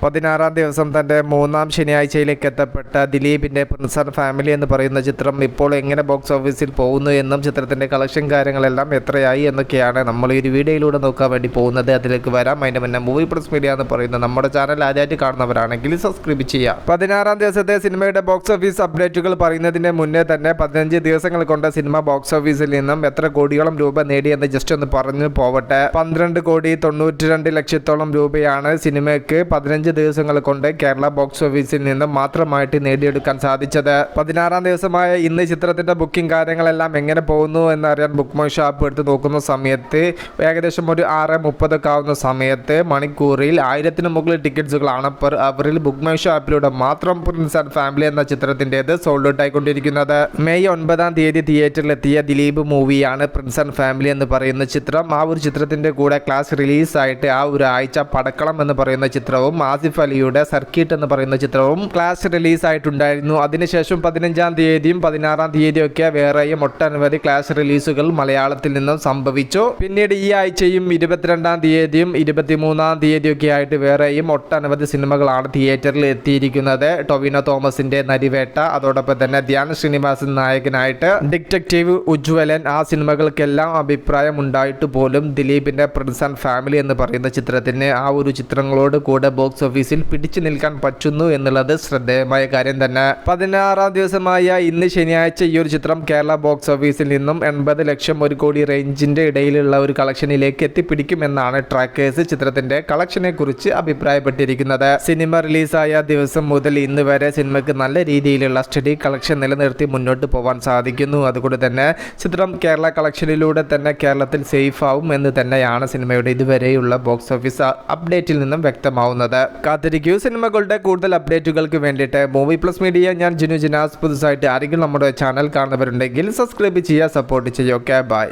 16-ാം ദിവസം തൻ്റെ 3-ാം ശനിയാഴ്ചയിലേക്ക് എത്തപ്പെട്ട ദിലീപിൻ്റെ പ്രിൻസ് ആൻഡ് ഫാമിലി എന്ന് പറയുന്ന ചിത്രം ഇപ്പോൾ എങ്ങനെ ബോക്സ് ഓഫീസിൽ പോകുന്നു എന്നും ചിത്രത്തിൻ്റെ കളക്ഷൻ കാര്യങ്ങളെല്ലാം എത്രയായി എന്നൊക്കെയാണ് നമ്മൾ ഈ ഒരു വീഡിയോയിലൂടെ നോക്കാൻ വേണ്ടി പോകുന്നത്. അതിലേക്ക് വരാം. അതിൻ്റെ മുന്നേ മൂവി പ്ലസ് മീഡിയ എന്ന് പറയുന്ന നമ്മുടെ ചാനൽ ആദ്യമായിട്ട് കാണുന്നവരാണെങ്കിൽ സബ്സ്ക്രൈബ് ചെയ്യാം. 16-ാം ദിവസത്തെ സിനിമയുടെ ബോക്സ് ഓഫീസ് അപ്ഡേറ്റുകൾ പറയുന്നതിന് മുന്നേ തന്നെ 15 ദിവസങ്ങൾ കൊണ്ട് സിനിമ ബോക്സ് ഓഫീസിൽ നിന്നും എത്ര കോടിയോളം രൂപ നേടിയെന്ന് ജസ്റ്റ് ഒന്ന് പറഞ്ഞു പോവട്ടെ. 12,92,00,000 രൂപയാണ് സിനിമയ്ക്ക് 15 ദിവസങ്ങൾ കൊണ്ട് കേരള ബോക്സ് ഓഫീസിൽ നിന്നും മാത്രമായിട്ട് നേടിയെടുക്കാൻ സാധിച്ചത്. 16-ാം ദിവസമായ ഇന്ന് ചിത്രത്തിന്റെ ബുക്കിംഗ് കാര്യങ്ങളെല്ലാം എങ്ങനെ പോകുന്നു എന്നറിയാൻ ബുക്ക് മൈ ഷോ ആപ്പ് എടുത്ത് നോക്കുന്ന സമയത്ത് ഏകദേശം ഒരു 6:30 ആവുന്ന സമയത്ത് മണിക്കൂറിൽ 1000-ന് മുകളിൽ ടിക്കറ്റ്സുകളാണ് പെർ അവറിൽ ബുക്ക് മൈ ഷോ ആപ്പിലൂടെ മാത്രം പ്രിൻസ് ആൻഡ് ഫാമിലി എന്ന ചിത്രത്തിൻ്റെത് സോൾഡ് ഔട്ട് ആയിക്കൊണ്ടിരിക്കുന്നത്. മെയ് 9-ാം തീയതി തിയേറ്ററിലെത്തിയ ദിലീപ് മൂവിയാണ് പ്രിൻസ് ആൻഡ് ഫാമിലി എന്ന് പറയുന്ന ചിത്രം. ആ ഒരു ചിത്രത്തിന്റെ കൂടെ ക്ലാസ് റിലീസായിട്ട് ആ ഒരു ആഴ്ച പടക്കളം എന്ന് പറയുന്ന ചിത്രവും ആസിഫ് അലിയുടെ സർക്കിട്ട് എന്ന് പറയുന്ന ചിത്രവും ക്ലാസ് റിലീസായിട്ടുണ്ടായിരുന്നു. അതിനുശേഷം 15-ാം തീയതിയും 16-ാം തീയതിയും ഒക്കെ വേറെയും ഒട്ടനവധി ക്ലാസ് റിലീസുകൾ മലയാളത്തിൽ നിന്നും സംഭവിച്ചു. പിന്നീട് ഈ ആഴ്ചയും 22-ാം തീയതിയും 23-ാം തീയതിയൊക്കെ ആയിട്ട് വേറെയും ഒട്ടനവധി സിനിമകളാണ് തിയേറ്ററിൽ എത്തിയിരിക്കുന്നത്. ടൊവിനോ തോമസിന്റെ നരിവേട്ട, അതോടൊപ്പം തന്നെ ധ്യാൻ ശ്രീനിവാസൻ നായകനായിട്ട് ഡിറ്റക്റ്റീവ് ഉജ്വലൻ, ആ സിനിമകൾക്കെല്ലാം അഭിപ്രായം ഉണ്ടായിട്ട് പോലും ദിലീപിന്റെ പ്രിൻസ് ആൻഡ് ഫാമിലി എന്ന് പറയുന്ന ചിത്രത്തിന് ആ ഒരു ചിത്രങ്ങളോട് കൂടെ ബോക്സ് ഓഫീസിൽ പിടിച്ചു നിൽക്കാൻ പറ്റുന്നു എന്നുള്ളത് ശ്രദ്ധേയമായ കാര്യം തന്നെ. 16-ാം ദിവസമായ ഇന്ന് ശനിയാഴ്ച ഈ ഒരു ചിത്രം കേരള ബോക്സ് ഓഫീസിൽ നിന്നും 80 ലക്ഷം 1 കോടി റേഞ്ചിന്റെ ഇടയിലുള്ള ഒരു കളക്ഷനിലേക്ക് എത്തിപ്പിടിക്കുമെന്നാണ് ട്രാക്കേഴ്സ് ചിത്രത്തിന്റെ കളക്ഷനെ കുറിച്ച് അഭിപ്രായപ്പെട്ടിരിക്കുന്നത്. സിനിമ റിലീസായ ദിവസം മുതൽ ഇന്ന് വരെ സിനിമയ്ക്ക് നല്ല രീതിയിലുള്ള സ്റ്റഡി കളക്ഷൻ നിലനിർത്തി മുന്നോട്ട് പോകാൻ സാധിക്കുന്നു. അതുകൊണ്ട് തന്നെ ചിത്രം കേരള കളക്ഷനിലൂടെ തന്നെ കേരളത്തിൽ സേഫ് ആവും എന്ന് തന്നെയാണ് സിനിമയുടെ ഇതുവരെയുള്ള ബോക്സ് ഓഫീസ് അപ്ഡേറ്റിൽ നിന്നും വ്യക്തമാവുന്നത്. കാത്തിരിക്കൂ സിനിമകളുടെ കൂടുതൽ അപ്ഡേറ്റുകൾക്ക് വേണ്ടിയിട്ട്. മൂവി പ്ലസ് മീഡിയ, ഞാൻ ജിനു ജിനാസ്. പുതുസായിട്ട് ആരെങ്കിലും നമ്മുടെ ചാനൽ കാണുന്നവരുണ്ടെങ്കിൽ സബ്സ്ക്രൈബ് ചെയ്യുക, സപ്പോർട്ട് ചെയ്യുക. Okay, by.